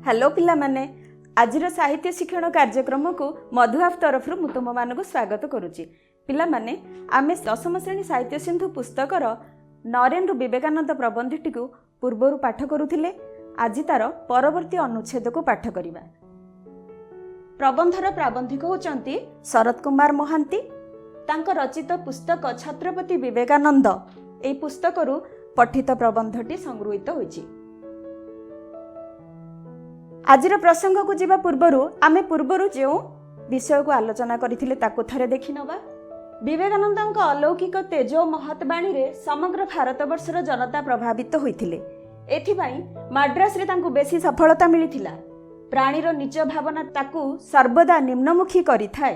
Hello पिला माने आज साहित्य शिक्षण कार्यक्रम को मधुआफ तरफ मु तुम मान स्वागत करुच्ची। पिला माने आमे दशम श्रेणी साहित्य सिंधु पुस्तकर नरेंद्र विवेकानंद प्रबंधटी को पूर्वर पाठ करुथिले। आज तार परवर्ती अनुच्छेद को पाठ करिबा। प्रबंधर प्राबंधिक होचंती शरद कुमार महांती। तांक रचित पुस्तक छत्रपति विवेकानंद एई पुस्तकरू पठित प्रबंधटी संगृहीत होइछि। आजिर प्रसंग को जीवा पूर्वरु आमे पूर्वरु जो विषय को आलोचना करथिले ताको थरे देखि नबा। विवेकानंदଙ୍କ अलौकिक तेज और महत्वाणी रे समग्र भारतवर्षर जनता प्रभावित होइथिले। एथिबाई माड्रास रे तांको बेसी सफलता मिलिथिला। प्राणीर नीच भावना ताकू सर्वदा निम्नमुखी करिथाए।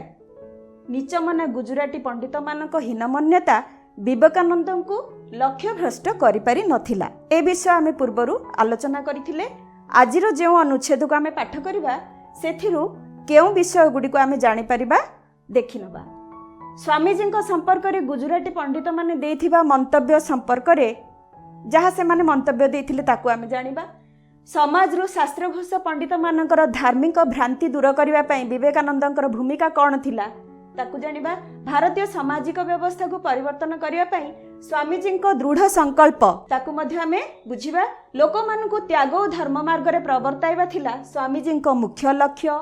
नीचमना गुजराती पंडित मानक हीनमन्यता विवेकानंदଙ୍କୁ लक्ष्य भ्रष्ट करि पारि नथिला। ए विषय आमे पूर्वरु आलोचना करथिले। आजिर जो अनुच्छेद को आम पाठ करवा सेथिरु केउ विषय गुडी को आम जानि परिबा देखि नबा। स्वामीजी संपर्क रे गुजराती पंडित माने देथिबा मंतव्य संपर्क रे जहाँ से माने मंतव्य देथिले ताकू आम जानिबा। समाज रु शास्त्रघोष पंडित मानकर धार्मिक भ्रांति दूर करिवा पई विवेकानंदଙ୍କର भूमिका कौन थिला ताकू जानिबा। भारतीय सामाजिक व्यवस्था को परिवर्तन करिवा पई स्वामीजी दृढ़ संकल्प ताकू मध्य आमे बुझिबा। लोक मानकु त्याग और धर्म मार्ग रे प्रवर्ताइबा थिला स्वामीजी मुख्य लक्ष्य।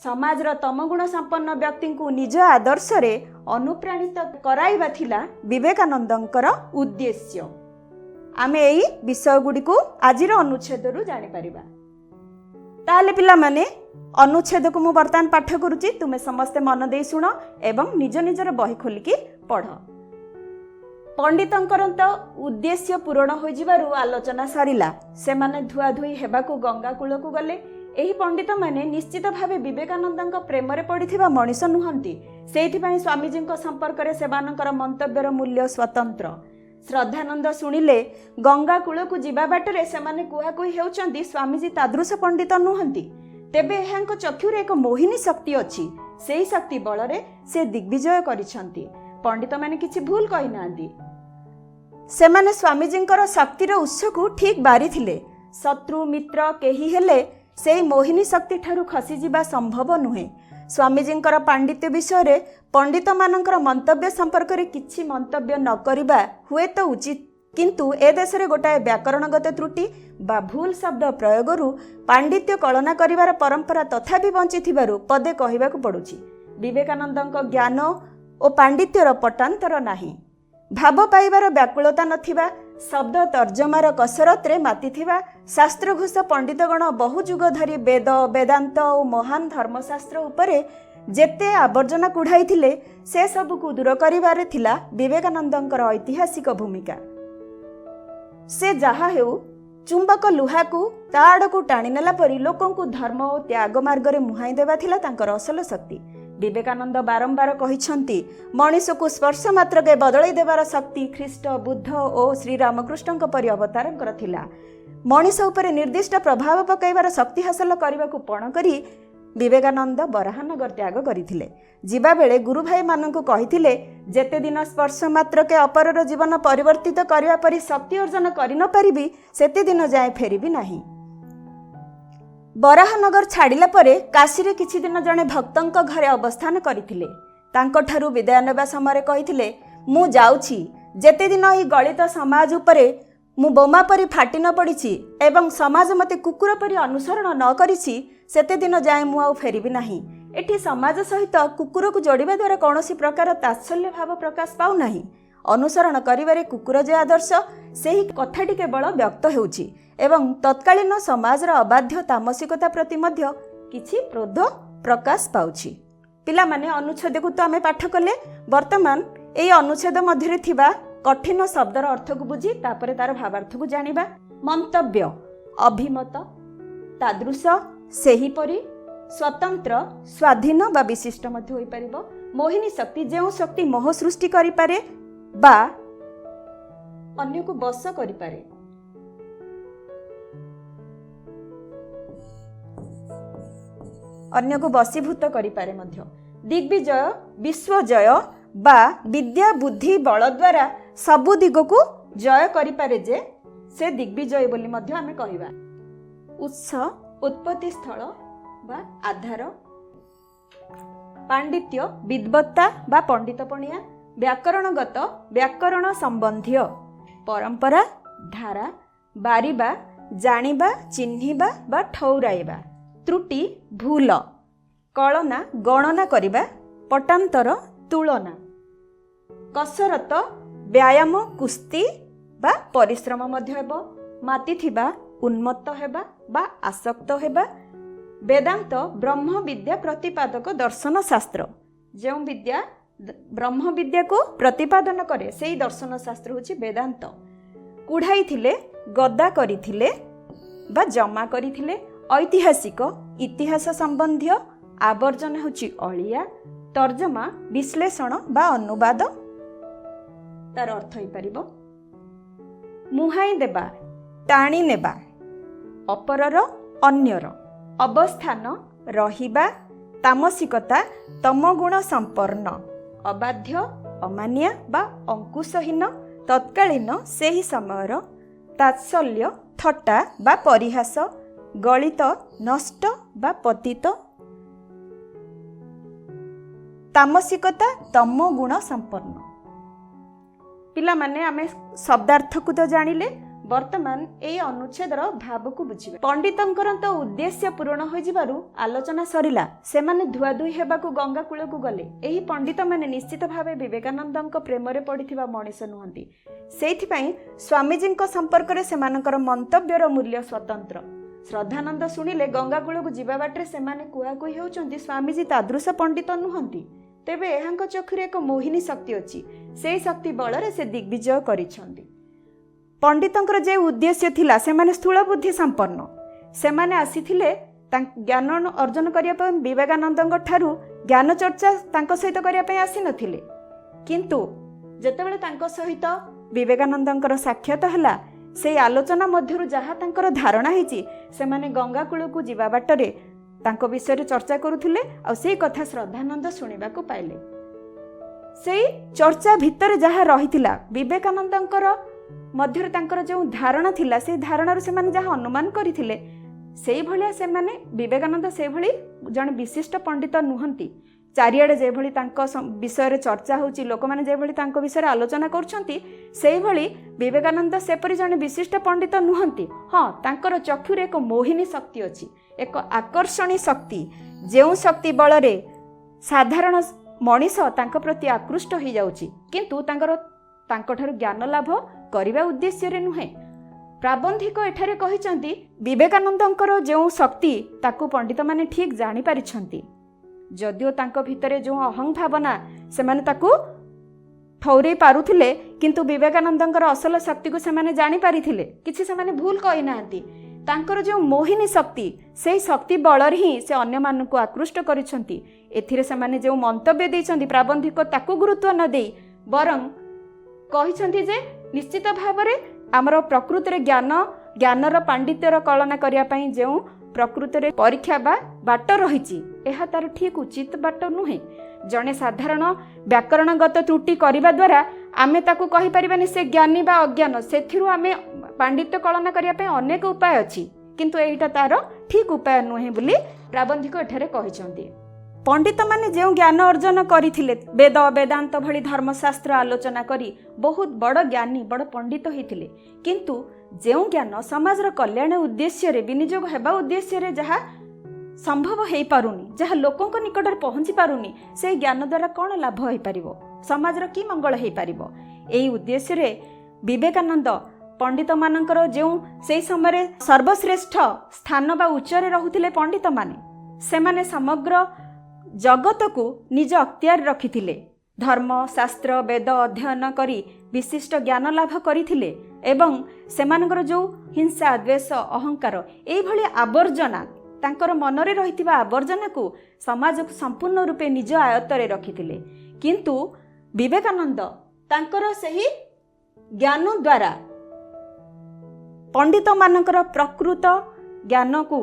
समाजर तमगुण संपन्न व्यक्ति को निज आदर्श रे अनुप्राणित कराइबा थिला विवेकानंदଙ୍କର उद्देश्य। आमे एई विषय गुडी को आजिर अनुच्छेद रु जानि परिबा। ताले पिला माने अनुच्छेद को मु वर्तमान पाठ करूची। तुमे समस्त मन दे सुनो एवं निज निजर बही खोलिकी पढ़। पंडितंकर तो उद्देश्य पूरण हो जिबारु आलोचना सरिला। से माने धुआ धुई हेबाकू गंगा कूल को गले। एही पंडित माने निश्चित भावे विवेकानंदଙ୍କ प्रेम रे पड़िथिबा मनीष नुहंती। सेहिथिपई स्वामीजी संपर्क रे सेमानकर मंतव्यर मूल्य स्वतंत्र। श्रद्धानंद शुणिले गंगा कूल को जीवा बाटरे सेमाने कुहाकुही हेउचंती स्वामीजी तादृश पंडित नुहंती। तेबे एहांक चक्षुरे एक मोहिनी शक्ति अछि। सेही शक्ति बलरे से दिग्विजय करिसंती। पंडित माने किछि भूल कहि नांती। सेमाने स्वामीजींकर शक्तिर उत्स को ठीक बारी थिले। शत्रु मित्र केही हेले सेही मोहिनी शक्ति ठारू खसी जिबा संभव नुहे। स्वामीजींकर पांडित्य विषय रे पंडित मानकर मंतव्य संपर्क रे किछि मंतव्य न करिबा हुए तो उचित। किंतु ए देश रे गोटाए व्याकरणगत त्रुटि बा भूल शब्द प्रयोगरु पांडित्य कलना करिवार परंपरा तथापि बंची थिबारु पदे कहिबाकू पडुछि। विवेकानंदଙ୍କ ज्ञान ओ पांडित्यर पटांतर नाही। भाव पाइबार व्याकुलता नथिबा शब्द तर्जमार कसरत रे मातिथिबा शास्त्रघोष पंडितगण बहु जुग धरी वेद वेदांत और महान धर्मशास्त्र उपरे जेते आवर्जना कुढ़ाई थिले से सब को दूर करिवारे थिला विवेकानंदଙ୍କର ऐतिहासिक भूमिका। से जहा हेउ चुंबक लुहा को ता आड़कू टाणी नेला परी लोकंकु धर्म और त्याग मार्ग रे मुहाई देबा थिला तांकर असल शक्ति। विवेकानंद बारंबार कहिसंती मनीष को स्पर्श मात्र के बदलाई देवार शक्ति ख्रीष्ट बुद्ध और श्री रामकृष्ण परि अवतारंकर थिला। मनीष उपरे निर्दिष्ट प्रभाव पकाइबार शक्ति हासिल करने को पण करी विवेकानंद बराहनगर त्याग करथिले। जीवा बेले गुरु भाई माननकु कहिथिले जेते दिन स्पर्श मात्र के अपरर जीवन परिवर्तित करबा परि शक्ति अर्जन करि न परिबी सेते दिन जाए फेरिबी नाही। बराहनगर छाड़िला परे काशी रे किछि दिन जने भक्तंक घरे अवस्थान करिथिले। तांको ठारू विदाय नेबा समय कहिथिले मु जाउछि। जेते दिन ई गलित समाज उपरे मु बोमा परी फाटी न पड़िछि एवं समाज मते कुकुर परी अनुसरण न करिछि सेते दिन जाए मु आउ फेरिबी नाही। एठी समाज सहित कुकुर को जोड़िबा द्वारा कौनसी प्रकार तात्सल्य भाव प्रकाश पाउ नाही। अनुसरण करिबारे कुकुर जे आदर्श सेही कथाटी केवल व्यक्त हेउछि एवं तत्कालीन समाजर अबाध्य तामसिकता प्रति मध्य किछि क्रोध प्रकाश पाउछि। पिला माने अनुच्छेद को तो आमे पाठ कले। वर्तमान एई अनुच्छेद मध्यरे थिबा कठिन शब्दर अर्थ को बुझी तापरे तार भावार्थ को जानिबा। मंतव्य अभिमत तादृश सेहीपरि स्वतंत्र स्वाधीन बा विशिष्ट मध्य होई परिबो। मोहिनी शक्ति जेउ शक्ति मोह सृष्टि करि पारे बा अन्य को बस करि पारे। अन्य को बसीभूत करि पारे मध्य। दिग्विजय विश्वजय बा विद्या बुद्धि बल द्वारा सबु दिग को जय करि पारे जे से दिग्विजय बोली मध्य आमे कहिबा। उत्स उत्पत्ति स्थल बा आधार, पांडित्य विद्वत्ता बा पंडितपणिया, व्याकरणगत व्याकरण संबंधी, परंपरा धारा, बारिबा जानिबा चिन्हिबा बा ठौराइबा, त्रुटि भूल, कलना गणना करिबा, पटांतर तुलना, कसरत व्यायाम कुस्ती बा परिश्रम मध्य हेबो, माति थिबा उन्मत्त हेबा बा आसक्त हेबा, वेदांत ब्रह्म विद्या प्रतिपादक दर्शन शास्त्र, जो विद्या ब्रह्म विद्या को प्रतिपादन करे सेही दर्शन शास्त्र होची वेदांत, कुढ़ाई थिले गदा करिथिले बा जमा करिथिले, ऐतिहासिक इतिहास संबंधी, आवर्जन होची अलिया, तर्जमा विश्लेषण बा अनुवाद तार अर्थ हो पारिबो, मुहाई देबा टाणी नेबा, अपरर अन्यर, अवस्थान रहिबा, तामसिकता तमगुण संपन्न, अबाध्य अमान्या बा अंकुशहीन, तत्कालीन सेही समयर, तात्सल्य थट्टा बा परिहास, गलित नष्ट बा पतित, तामसिकता तम गुण संपन्न। पिला माने आमे शब्दार्थ को तो जानिले, वर्तमान ए अनुच्छेदर भाव को बुझिबे। पंडितंकर तो उद्देश्य पूर्ण हो जिबारु आलोचना सरिला, सेमाने धुआधुई हेबाकू गंगा कूल को गले। एही पंडित माने निश्चित भावे विवेकानंदଙ୍କ प्रेमरे पड़िथिबा मनीष नुहंती। सेइथिपई स्वामीजीଙ୍କ संपर्करे सेमानकर मंतव्यर मूल्य स्वतंत्र। श्रद्धानंद शुणिले गंगा कूल को जिबा बाटरे सेमाने कुहाकुही हेउचंती स्वामीजी तादृश पंडित नुहंती। तेबे एहांक चक्षुरे एक मोहिनी शक्ति अछि, सेही शक्ति बलरे से दिग्विजय करिछंती। पंडितंकर जे उद्देश्य थिला सेमाने स्थूल बुद्धि संपन्न, सेमाने आसीथिले ज्ञान अर्जन करिया पय विवेकानंदଙ୍କ ठारू ज्ञान चर्चा तांको सहित करिया पय आसी नथिले, किंतु जेतेबेले तांको सहित विवेकानंदଙ୍କର साक्षात हला, से आलोचना मध्यरु जहा तांकर धारणा हिची, सेमाने गंगा कूल को जिबा बाटरे तांको विषय रे चर्चा करुथिले, आ सेही कथा श्रद्धानंद शुणिबा को पाइले। सेही चर्चा भितर जहा रहिथिला विवेकानंदଙ୍କର मध्यरे तांकर जो धारणा थिला, से धारणारु सेमाने जहा अनुमान करिथिले, सेही भलिया सेमाने विवेकानंद से भली जण विशिष्ट पंडित नुहंती। चारियाडे जे भली तांको विषय रे चर्चा होची, लोक माने जे भली तांको विषय रे आलोचना करछंती, सेही भली विवेकानंद सेपरि जण विशिष्ट पंडित नुहंती। हां, तांकर चक्षुरे एक मोहिनी शक्ति अछि, एक आकर्षणी शक्ति, जेउ शक्ति बलरे साधारण मनीष तांको प्रति आकृष्ट हो जाउची, किंतु तांकठारु ज्ञान लाभ करिबा उद्देश्य रे नुहे। प्राबंधिक एठारे कहिचंती विवेकानंदଙ୍କର जो शक्ति ताकू पंडित माने ठीक जानि पारिछंती, जदियो तांको भितरे जो अहं भावना सेमाने ताकू ठौरे पारुथिले, किंतु विवेकानंदଙ୍କର असल शक्ति को सेमाने जानि पारिथिले, किछि सेमाने भूल कहि नांती। तांकर जो मोहिनी शक्ति, से शक्ति बलर ही से अन्य मानकु आकृष्ट करिछंती। एथिरे सेमाने जो मंतव्य दैछंती प्राबंधिक ताकू गुरुत्व न देई, बरं कहिछंती जे निश्चित भावरे आमर प्रकृति ज्ञानर पांडित्यर कलना करिया पई जो प्रकृति परीक्षा बाट रही, यह तार ठीक उचित बाट नुहे। जड़े साधारण व्याकरणगत त्रुटि करने द्वारा आमे ताकू कहि परिबानी से ज्ञानी बा अज्ञान, सेथिरु आमे पांडित्य कलना करिया पई अनेक उपाय अछि, किंतु एटा तार ठीक उपाय नुहे बोली प्राबंधिक एठारे कहिसंती। पंडित माने जो ज्ञान अर्जन करथिले, वेद वेदांत भली धर्मशास्त्र आलोचना करी बहुत बड़ ज्ञानी बड़ पंडित होइथिले, किंतु जो ज्ञान समाजर कल्याण उद्देश्य रे विनियोग हेबा उद्देश्य रे जहा संभव हेई पारुनी, जहा लोकंक निकटरे पहुंची पारुनी, से ज्ञान द्वारा कौन लाभ हेई पारिबो, समाजर की मंगल हेई पारिबो। एई उद्देश्य रे विवेकानंद पंडित मानकर जो से समय सर्वश्रेष्ठ स्थान बा उच्चरे रहुथिले पंडित माने, सेमाने समग्र जगत को निज अख्तियार रखिथिले। धर्म शास्त्र वेद अध्ययन करी विशिष्ट ज्ञान लाभ करिथिले एवं सेमानकर जो हिंसा द्वेष अहंकार एई भली आवर्जना तांकर मनरे रहिथिबा आवर्जना को समाज को संपूर्ण रूपे निज आयत्तरे रखिथिले, किंतु विवेकानंद तांकर सही ज्ञान द्वारा पंडित मानकर प्रकृत ज्ञान को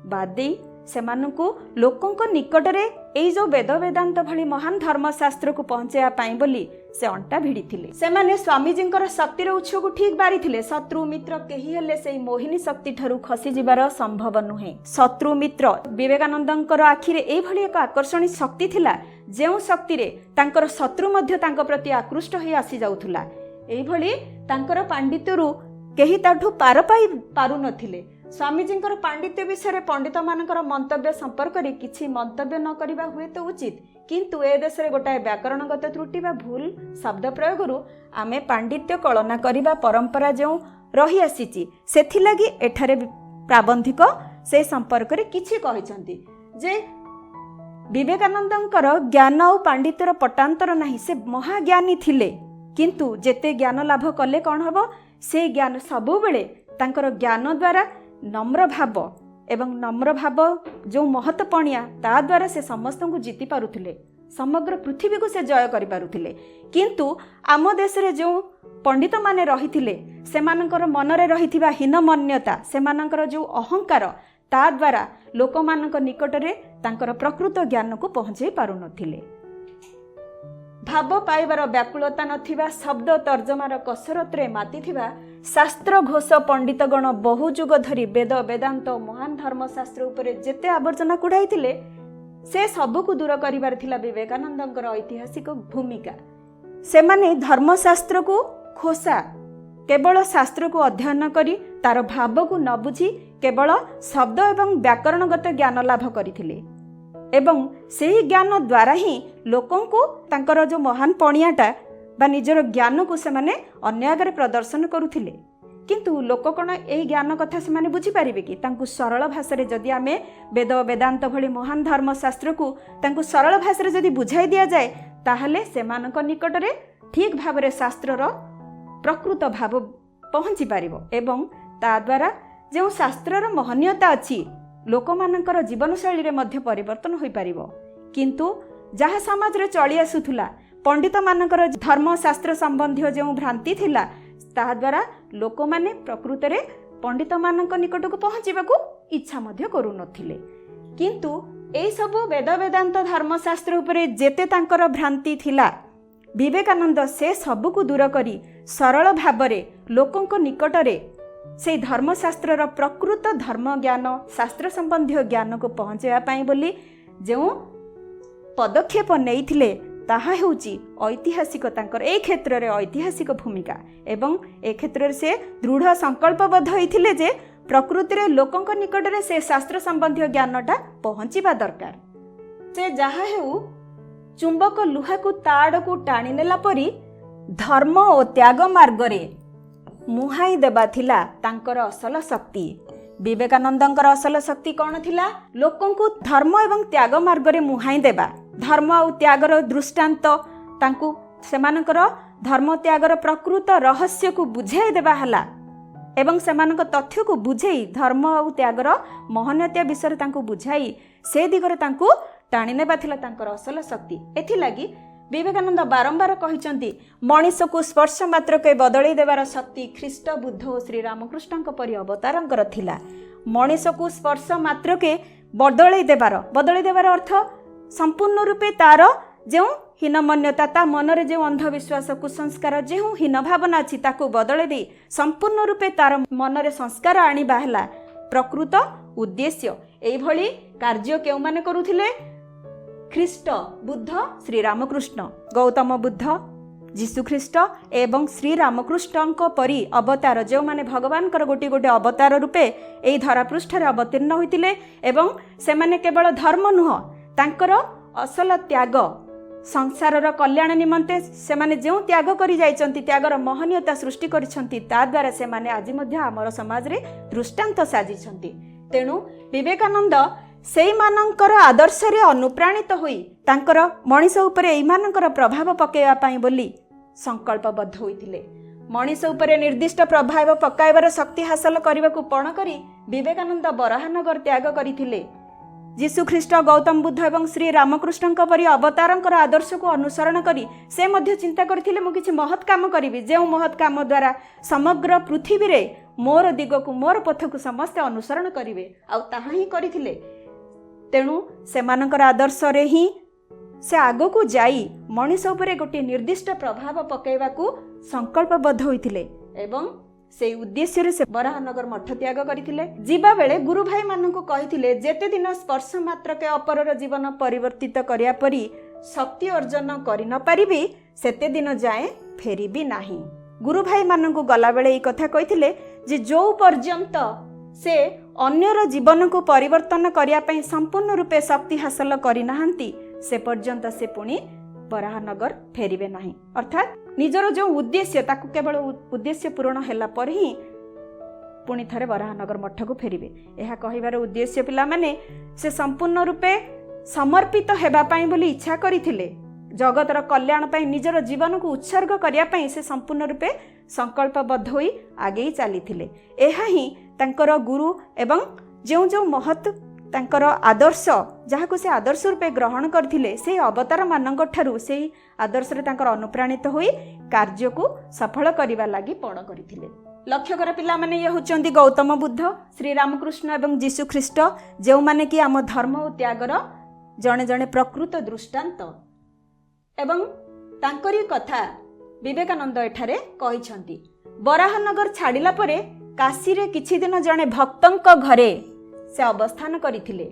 बादे सेमानकु लोकंक निकटरे एई जो वेद वेदांत भली महान धर्मशास्त्र को पहुंचाया पाई बोली से अंटा भिड़ी सेमाने स्वामीजींकर शक्तिर उत्स को ठीक बारी शत्रु मित्र केही हेले से मोहिनी शक्ति ठरू खसी जिबार संभव नुहे। शत्रु मित्र विवेकानंदंकर आखिरे एई भली एक आकर्षणी शक्ति थिला जेउ शक्ति रे तांकर शत्रु मध्य तांक प्रति आकृष्ट होई आसी जाउथुला। एई भली तांकर पांडित्यरु केही ताठू पार पाई पारु नथिले। स्वामीजींकर पांडित्य विषय पंडित मानकर मंतव्य संपर्क में किसी मंतव्य न करबा हुए तो उचित, किंतु ए देश में गोटाए व्याकरणगत त्रुटि बा भूल शब्द प्रयोग आमे पांडित्य कलना करबा परंपरा जो रही आसीची सेथिलागी एठारे प्राबंधिक से संपर्क में किछि कहिसंती जे विवेकानंदंकर ज्ञान और पांडित्यर पटांतर नहीं। से महाज्ञानी थिले किंतु जेते ज्ञान लाभ कले कौन हबो से ज्ञान सबु बेले तांकर ज्ञान द्वारा नम्र भाव एवं नम्र भाव जो महत्वपणिया ता द्वारा से समस्त को जीति पारुथिले, समग्र पृथ्वी को से जय करि पारुथिले। किंतु आम देश रे जो पंडित माने रहिथिले सेमानकर मनरे रहिथिबा हीनमन्यता सेमानकर जो अहंकार ता द्वारा लोकमानक निकटरे तांकर प्रकृत ज्ञान को पहुंचाई पारु नथिले। भाव पाइबार व्याकुलता नथिबा शब्द तर्जमार कसरत रे मातिथिबा शास्त्र घोष पंडितगण बहु जुग धरी वेद वेदांत महान धर्मशास्त्र उपरे जेते आवर्जना कुड़ाइथिले से सबको दूर करिबार थिला विवेकानंदंकर ऐतिहासिक भूमिका। सेमाने धर्मशास्त्र को खोसा केवल शास्त्र को अध्ययन करी तार भाव को न बुझी केवल शब्द एवं व्याकरणगत ज्ञान लाभ करिथिले एवं सेही ज्ञान द्वारा ही लोकों को तांकर जो महान पणियाटा बा निजर ज्ञान को सेमाने अन्य आगे प्रदर्शन करुथिले। किंतु लोक कौन ए ज्ञान कथा सेमाने बुझी पारिबे कि तांकु सरल भाषा रे जदि आमे वेद वेदांत भली महान धर्मशास्त्र को तांकु सरल भाषा रे जदि बुझाई दिया जाए ताहले सेमानक निकट रे ठीक भाव रे शास्त्रर प्रकृत भाव पहुंची पारिबो एवं ता द्वारा जो शास्त्रर महनीयता अछि लोकमानकर जीवनशैली रे मध्य परिवर्तन होई पारिबो। किंतु जहाँ समाज रे चली आसुथुला पंडित मानकर धर्मशास्त्र संबंधी जो भ्रांति थिला ता द्वारा लोक माने प्रकृत रे पंडित मानक निकट को पहुँचीबाकू इच्छा मध्य करू नथिले। किंतु एई सब वेद वेदांत धर्मशास्त्र उपरे जेते तांकर भ्रांति थिला विवेकानंद से सबको दूर करी सरल भावरे लोकंक निकटरे से धर्मशास्त्रर प्रकृत धर्म ज्ञान शास्त्र संबंधी ज्ञान को पहुँचाइबा पाई बोली जो पदक्षेप नैथिले ताहा हेउची ऐतिहासिक तांकर ए क्षेत्र रे ऐतिहासिक भूमिका एवं ए क्षेत्र से दृढ़ संकल्पबद्ध होइथिले जे प्रकृति रे लोकंक निकट रे से शास्त्र संबंधी ज्ञानटा पहुँचीबा दरकार। से जहा हेउ चुंबक लुहा को ताड़ को टाणी नेला परी धर्म और त्याग मार्ग रे मुहाई देबा थिला तांकर असल शक्ति। विवेकानंदंकर असल शक्ति कौन थिला? लोकों को धर्म एवं त्याग मार्ग रे मुहाई देबा। धर्म और त्यागर दृष्टांत तांकु सेमानकर धर्म त्यागर प्रकृत रहस्य को बुझाई देबा हला एवं सेमानक तथ्य को बुझाई धर्म और त्यागर महनीयता विषय तांकु बुझाई से दिगरे तांकु टाणी नेबा थिला तांकर असल शक्ति। एथिलागी विवेकानंद बारंबार कहिचंती मनीष को स्पर्श मात्र के बदलाई देवार शक्ति ख्रीष्ट बुद्ध और श्री रामकृष्ण परी अवतारंकर थिला। मनीष को स्पर्श मात्र के बदलाई देवार अर्थ संपूर्ण रूपे तार जो हीनमन्यता ता मनरे जो अंधविश्वास कुसंस्कार जो हीन भावना अच्छी ताको बदलाई दे संपूर्ण रूपे तार मनरे संस्कार आनिबा हला प्रकृत उद्देश्य। एई भली कार्य केउ माने करूथिले? ख्रीष्ट बुद्ध श्री रामकृष्ण गौतम बुद्ध जीशुख्रीष्ट एवं श्री रामकृष्ण परी अवतार जो माने भगवान गोटे गोटे अवतार रूपे एई धरापृष्ठ अवतीर्ण होइतिले एवं से माने केवल धर्म नुह तांकर असल त्याग संसारर कल्याण निमंते से माने जो त्याग करि जाइचंती त्यागर महनीयता सृष्टि करिसंती ता द्वारा से माने आज मध्य हमर समाज रे दृष्टांत साजिसंती। तेणु विवेकानंद सेई मानकर आदर्श रे अनुप्राणित होई तांकर मनीष उपरे एई मानकर प्रभाव पकेवा पाई बोली संकल्पबद्ध होइतिले। मनीष उपरे निर्दिष्ट प्रभाव पकाइबार शक्ति हासिल करबाकू पण करी विवेकानंद बराहनगर त्याग करिथिले। जीशुख्रीष्ट गौतम बुद्ध एवं श्री रामकृष्ण परी अवतारंकर आदर्श को अनुसरण करी से मध्य चिंता करथिले मु किछि महत् काम करिवि जे महत् काम द्वारा समग्र पृथ्वी रे मोर दिग को मोर पथ को समस्त अनुसरण करिवे आ ताहा ही करिथिले। तेणु सेमानकर आदर्श रे ही से आगो को जाई मनीष उपरे गोटे निर्दिष्ट प्रभाव पकेवाकू संकल्पबद्ध होइथिले एवं से उद्देश्य रे से बराहनगर मठ त्याग करथिले। जीवा बेले गुरु भाई माननकु कहिथिले जेते दिन स्पर्श मात्र के अपरर जीवन परिवर्तित करिया परी शक्ति अर्जन करि न पारिबी सेते दिन जाए फेरिबी नाही। गुरु भाई माननकु गला बेले ई कथा कहिथिले जे जो पर्यंत से अन्यर जीवन को परिवर्तन करिया पई संपूर्ण रूपे शक्ति हासिल करि नाहंती से पर्यंत से पुणी बराहनगर फेरिबे नाही। अर्थात निजर जो उद्देश्य ताकू केवल उद्देश्य पूर्ण होला पर ही पुणी थरे बराहनगर मठ को फेरिबे। यह कहिबार उद्देश्य पिला माने से संपूर्ण रूपे समर्पित हेबा पई बोली इच्छा करिथिले जगतर कल्याण पई निजर जीवन को उत्सर्ग करिया पई से संपूर्ण रूपे संकल्पबद्ध होई आगे चलीथिले। एहा ही तांकर गुरु एवं जो जो महत् तांकर आदर्श जहाको से आदर्श रूपे ग्रहण करथिले से अवतार मानक ठारू से आदर्श रे तांकर अनुप्राणित होई कार्य को सफल करिवा लागि पण करथिले। लक्ष्य कर पिला माने ये होचंदी गौतम बुद्ध श्री रामकृष्ण एवं जीशु ख्रीष्ट जो माने कि आम धर्म और त्यागर जणे जणे प्रकृत दृष्टांत एवं तांकरी कथा विवेकानंद एठारे कहिसंती। बराहनगर छाड़िला परे काशी रे किछि दिन जणे भक्तंक घरे से अवस्थान करिथिले।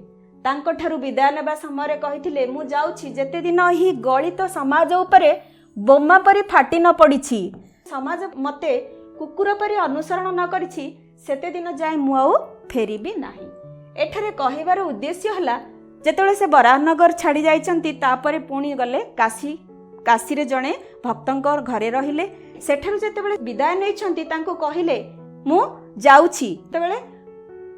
तांको ठारू विदाय नेबा समय कहिथिले मु जाउछि जेते दिन ही गलित समाज उपरे बोमा परि फाटी न पड़िछि समाज मते कुकुर परि अनुसरण न करिछि सेते दिन जाय मु आउ फेरिबी नाही। एठारे कहिबार उद्देश्य हला जेतेबेले से बराहनगर छाड़ी जाइचंती तापरे पुणी गले काशी रे जणे भक्तंकर घरे रहिले। सेठारु जेतेबेले विदाय नैछंती तांको कहिले मु जाउछि तेबेले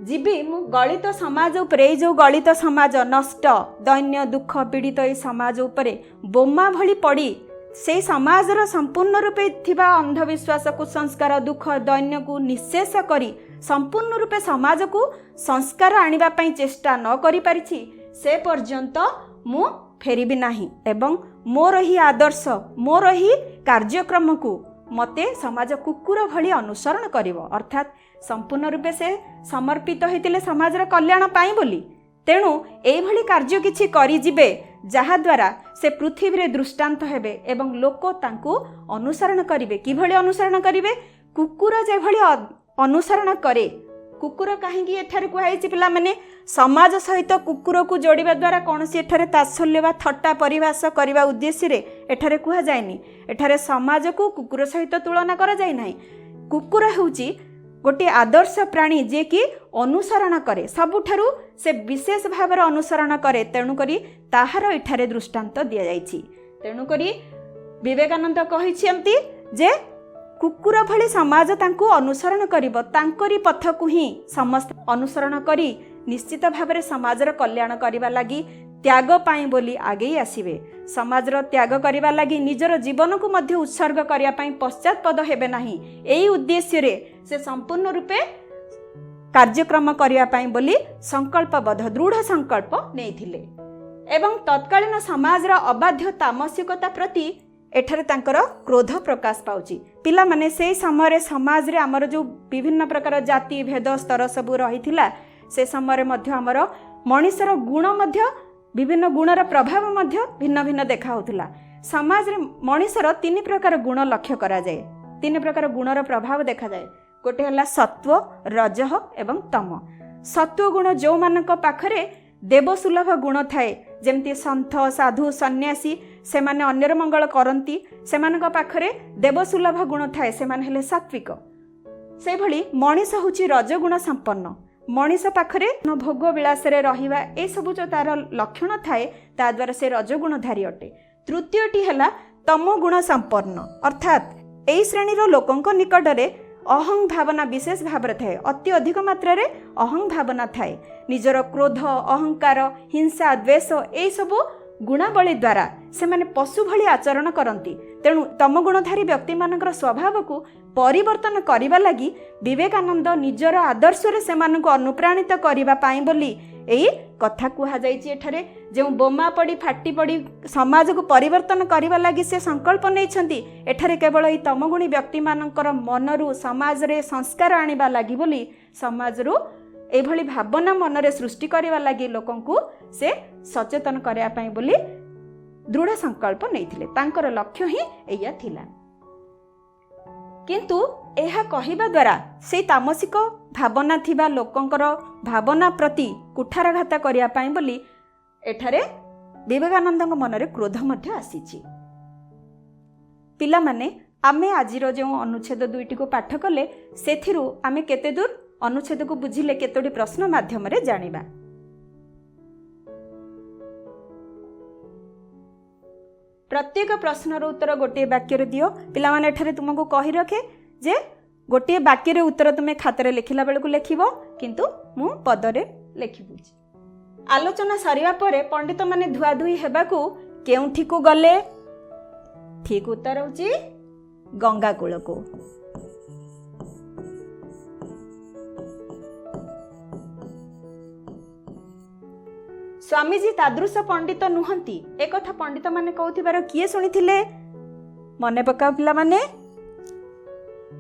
जीवी मु गलित समाज उपरे जो गलित समाज नष्ट दैन्य दुख पीड़ित ए समाज उपरे बोमा भली पड़ी से समाजर संपूर्ण रूपे थिबा अंधविश्वास कुसंस्कार दुख दैन्य को निशेष करी संपूर्ण रूपे समाज को संस्कार आनिबा पई चेष्टा न करि परिछि से पर्यंत मु फेरिबी नाही एवं मोर ही आदर्श मोर ही कार्यक्रम को मते समाज कुकुर भली अनुसरण करिवो। अर्थात संपूर्ण रूपे से समर्पित होइतिले समाजर कल्याण पाई बोली तेणु एई भली कार्य किछि करि जिबे जहा द्वारा से पृथ्वी रे दृष्टांत हेबे एवं लोक तांको अनुसरण करिवे। कि भली अनुसरण करिवे कुकुर जे भली अनुसरण करे। कुकुर कहीं एठारे कुहाइछि पिला माने समाज सहित कुकुर को जोड़िबा द्वारा कोनसी एठारे तात्सल्य बा थट्टा परिभाष करबा उद्देश्य रे एठारे कुहा जायनी। एठारे समाज को कुकुर सहित तुलना करा जाय नाही। कुकुर हेउची गोटे आदर्श प्राणी जे कि अनुसरण करे सबुठारु से विशेष भाव अनुसरण करे तेणु करी ताहार एठारे दृष्टांत दिया जायछि। तेणु करी विवेकानंद कहिछंती जे कुकुर भली समाज तांको अनुसरण करिवो तांकरी पथ को ही समस्त अनुसरण करी निश्चित भाव समाजर कल्याण करबा लागि त्याग पाई बोली आगे आसीबे। समाजर त्याग करबा लागि निजर जीवन को मध्य उत्सर्ग करिया पाई पश्चातपद हेबे नाही। एई उद्देश्य रे से संपूर्ण रूपे कार्यक्रम करिया पाई बोली संकल्पबद्ध दृढ़ संकल्प नेइथिले एवं तत्कालीन समाजर अबाध्य तामसिकता प्रति एठारे तांकर क्रोध प्रकाश पाउची। पिला माने से समय समाज रे हमर जो विभिन्न प्रकार जाति भेद स्तर सब रहिथिला से समय मध्य हमर मनुष्यर गुण मध्य विभिन्न गुणर प्रभाव मध्य भिन्न भिन्न देखा होथिला। समाज रे मनुष्यर तीन प्रकार गुण लक्ष्य करा जाए। तीन प्रकार गुणर प्रभाव देखा जाए। गोटे हला सत्व रजह एवं तम। सत्व गुण जो मानक पाखरे देवसुलभ गुण थाए जेमती संत साधु सन्यासी से माने अन्यर मंगल करती से पाखरे देवसुलभ गुण थाए से माने हेले सात्विक। से भली मनीष होची रजगुण संपन्न। मनीष पाखरे भोग विलास रे रहिबा ए सब जो तार लक्षण थाए ता द्वारा से रजगुणधारी अटे। तृतीयटी हला तम गुण संपन्न अर्थात एई श्रेणीर लोकंक निकटरे अहं भावना विशेष भाव थाए। अति अधिक मात्रा रे अहं भावना थाए। निजर क्रोध अहंकार हिंसा द्वेष ए सब गुणावली द्वारा से माने पशु भली आचरण करती। तेणु तम गुणधारी व्यक्ति मानकर स्वभाव को परिवर्तन करबा लागि विवेकानंद निजर आदर्श रे सेमानकु अनुप्राणित करबा पाई बोली एई कथा कुहा जाइछि। एठारे जो बोमा पड़ी फाटी पड़ी समाज को परिवर्तन करबा लागि से संकल्प नैछंती एठारे केवल एई तमगुणी व्यक्ति मानकर मनरु समाज रे संस्कार आनिबा लागि बोली समाज रु एभली भावना मनरे सृष्टि करने लगी लोकंकु से सचेतन करने पाई बोली दृढ़ संकल्प नैथिले। तांकर लक्ष्य ही एया थिला। किंतु एहा कहिबा द्वारा से तामसिक भावना थिबा लोकंकर भावना प्रति कुठारघात करने पाई बोली एठारे विवेकानंद मनरे क्रोध मध्य आसीछि। पिला माने आमे आजिर जो अनुच्छेद 2 को पाठ कले सेथिरु आमे केते दूर अनुच्छेद को बुझिले केतोटी प्रश्न माध्यम रे जानिबा। प्रत्येक प्रश्नर उत्तर गोटे वाक्य रे दियो। पिला माने एठारे तुमको कहि रखे जे गोटे वाक्य रे उत्तर तुमे खातारे लिखिला बेलकु लेखिबो, किंतु मु पदरे लेखिबुछि। आलोचना सरिया परे पंडित माने धुआ धुई हेबाकू केउठी को गले? ठीक उत्तर होची गंगा कूल को। स्वामीजी तादृश पंडित नुहंती एक कथा पंडित माने कहथिबार किए सुनिथिले? मने पकाओ पिला माने।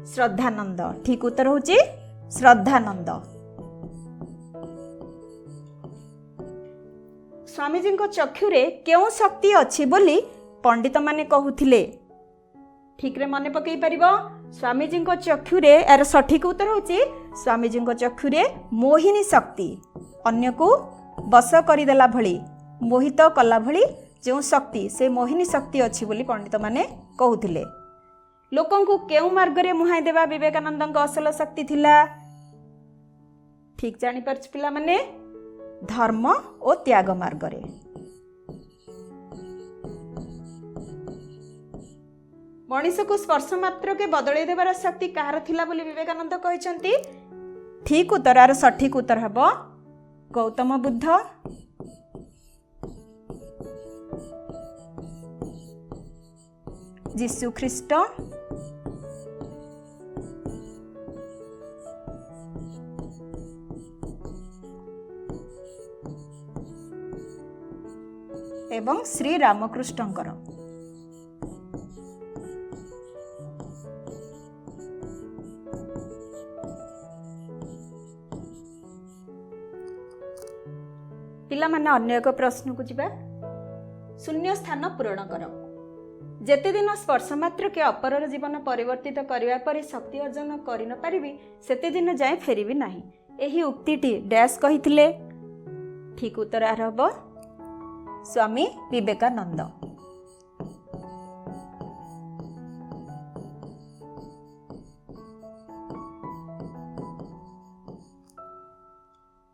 श्रद्धानंद। ठीक उत्तर होची श्रद्धानंद। स्वामीजी को चक्षुरे केउ शक्ति अछि बोली पंडित माने कहूथिले? ठीक रे मने पकई परिबो। स्वामीजी को चक्षुरे यार सठिक उत्तर होची स्वामीजी को चक्षुरे मोहिनी शक्ति, अन्य को बस करिदेला भली, मोहित कला भली जो शक्ति से मोहिनी शक्ति अछि बोली पंडित माने कहूथिले। लोकंकु केउ मार्ग रे मुहाई देबा विवेकानंद असल शक्ति थिला? ठीक जानि परछ पिला माने धर्म और त्याग मार्ग रे। मनीष को स्पर्श मात्र के बदलै देबार शक्ति कहार थिला बोली विवेकानंद कहचंती? ठीक उत्तर आर सठिक उत्तर हबो गौतम बुद्ध। जीशु ख्रीष्ट, एवं श्री रामकृष्णकर। पिला माने अन्य एक प्रश्न को जिबा। शून्य स्थान पूरण कर। जेते दिन स्पर्श मात्र के अपरर जीवन परिवर्तित करबा परे शक्ति अर्जन करि न पारिबी सेते दिन जाय फेरिबी नाही। एही उक्तिटी डैश कहिथिले? ठीक उत्तर आरब स्वामी विवेकानंद।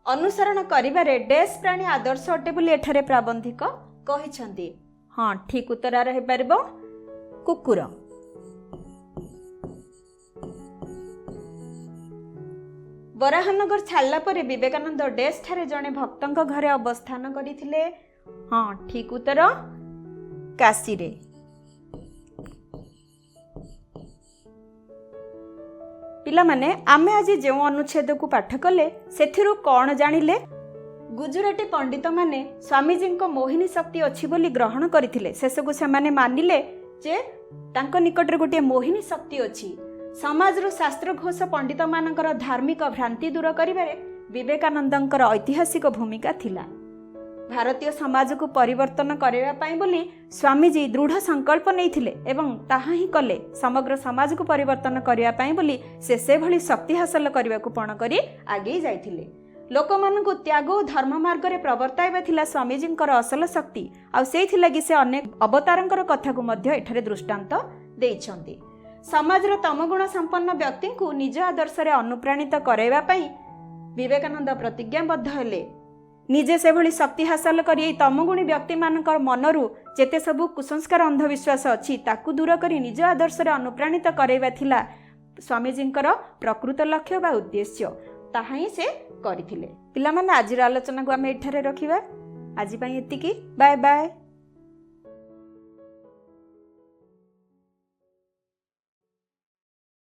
अनुसरण करिबारे डैश प्राणी आदर्श अटे बोली एठारे प्राबंधिक कहिसंती। हाँ ठीक उत्तर आर हे परबो कुकुर। बराहनगर छाड़ला परे विवेकानंद डैश ठारे जणे भक्तंक घरे अवस्थान करिथिले? हाँ ठीक उत्तर काशी रे। पिला माने आमे आज जो अनुच्छेद को पाठ कले सेथिरु कौन जानिले? गुजराती पंडित माने स्वामीजी को मोहिनी शक्ति अच्छी बोली ग्रहण करथिले। शेषकु से माने मानिले जे तांको निकटरे गोटे मोहिनी शक्ति अच्छी। समाज रो शास्त्र घोष पंडित मानकर धार्मिक भ्रांति दूर करिबारे विवेकानंदंकर ऐतिहासिक भूमिका थिला। भारतीय समाज को परिवर्तन करबा पाई बोली स्वामीजी दृढ़ संकल्प नैथिले एवं ताहा ही कले। समग्र समाज को परिवर्तन करबा पाई बोली से भली शक्ति हासिल करबा को पण करी आगे जाइथिले। लोकमानंकु त्याग और धर्म मार्ग रे प्रवर्ताइबा थिला स्वामीजींकर असल शक्ति। आ सेथि लागि से अनेक अवतारंकर कथा को मध्य एठारे दृष्टांत देइछंती। समाजर तमगुण संपन्न व्यक्ति को निज आदर्श रे अनुप्राणित करबा पाई विवेकानंद प्रतिज्ञाबद्ध हेले। निजे से भली शक्ति हासिल करी तमगुणी व्यक्ति मानकर मनरू जेते सबु कुसंस्कार अंधविश्वास अछि ताकू दूर करी निज आदर्श रे अनुप्राणित करैबा थिला स्वामीजींकर प्रकृत लक्ष्य बा उद्देश्य। ताहा ही से करिथिले। पिला माने आजिर आलोचना को आमे एठारे रखिबा। आजि पई एतिकी। Bye bye.